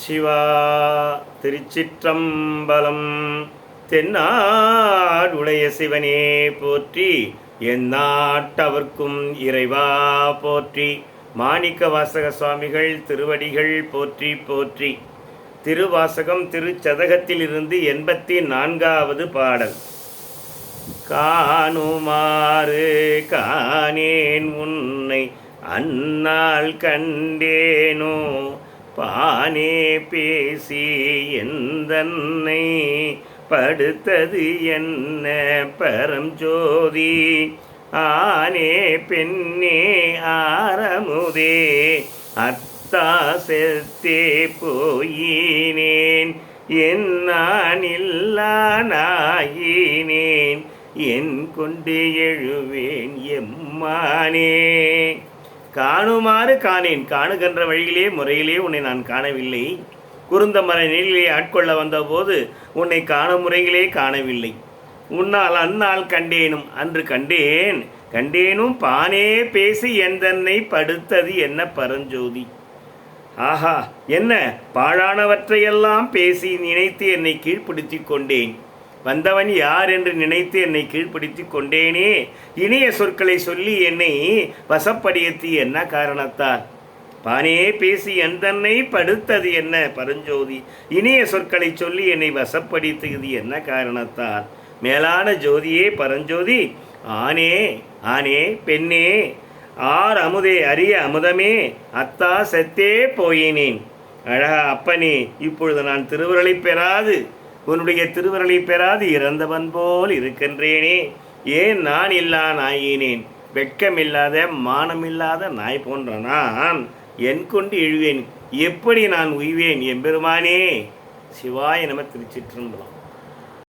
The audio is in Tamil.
சிவா திருச்சிற்றம்பலம். தென்னாடுடைய சிவனே போற்றி, எந்நாட்டவர்க்கும் இறைவா போற்றி. மாணிக்க வாசக சுவாமிகள் திருவடிகள் போற்றி போற்றி. திருவாசகம் திருச்சதகத்திலிருந்து 84வது பாடல். காணுமாறு காணேன் உன்னை அந்நாள் கண்டேனோ, பானே பேசி எந்தன்னை படுத்தது என்ன பரஞ்சோதி. ஆனே பெண்ணே ஆரமுதே அத்தா செத்தே போயினேன், என்னானில்லானாயினேன் என் கொண்டு எழுவேன் எம்மானே. காணுமாறு காணேன், காணுகின்ற வழியிலே முறையிலே உன்னை நான் காணவில்லை. குருந்த மர நிலையிலே ஆட்கொள்ள வந்தபோது உன்னை காணும் முறையிலே காணவில்லை. உன்னால் அந்நாள் கண்டேனும், அன்று கண்டேனும் பானே பேசி எந்தன்னை படுத்தது என்ன பரஞ்சோதி. ஆஹா, என்ன பாழானவற்றையெல்லாம் பேசி நினைத்து என்னை கீழ்ப்படுத்தி கொண்டேன். வந்தவன் யார் என்று நினைத்து என்னை கீழ்ப்படுத்தி கொண்டேனே. இனிய சொற்களை சொல்லி என்னை வசப்படுத்தி என்ன காரணத்தால்? பானே பேசி எந்தன்னை படுத்தது என்ன பரஞ்சோதி. இனிய சொற்களை சொல்லி என்னை வசப்படுத்தியது என்ன காரணத்தால்? மேலான ஜோதியே பரஞ்சோதி, ஆனே ஆனே பெண்ணே ஆர் அமுதே அரிய அமுதமே அத்தா செத்தே போயினேன். அழகா அப்பனே, இப்பொழுது நான் திருவருளை பெறாது, உன்னுடைய திருவருளை பெறாது இறந்தவன் போல் இருக்கின்றேனே. ஏன் நான் இல்லா நாயினேன்? வெட்கமில்லாத மானமில்லாத நாய் போன்ற நான் என் கொண்டு எழுவேன், எப்படி நான் உய்வேன் எம்பெருமானே. சிவாய நம. திருச்சிற்றம்பலம்.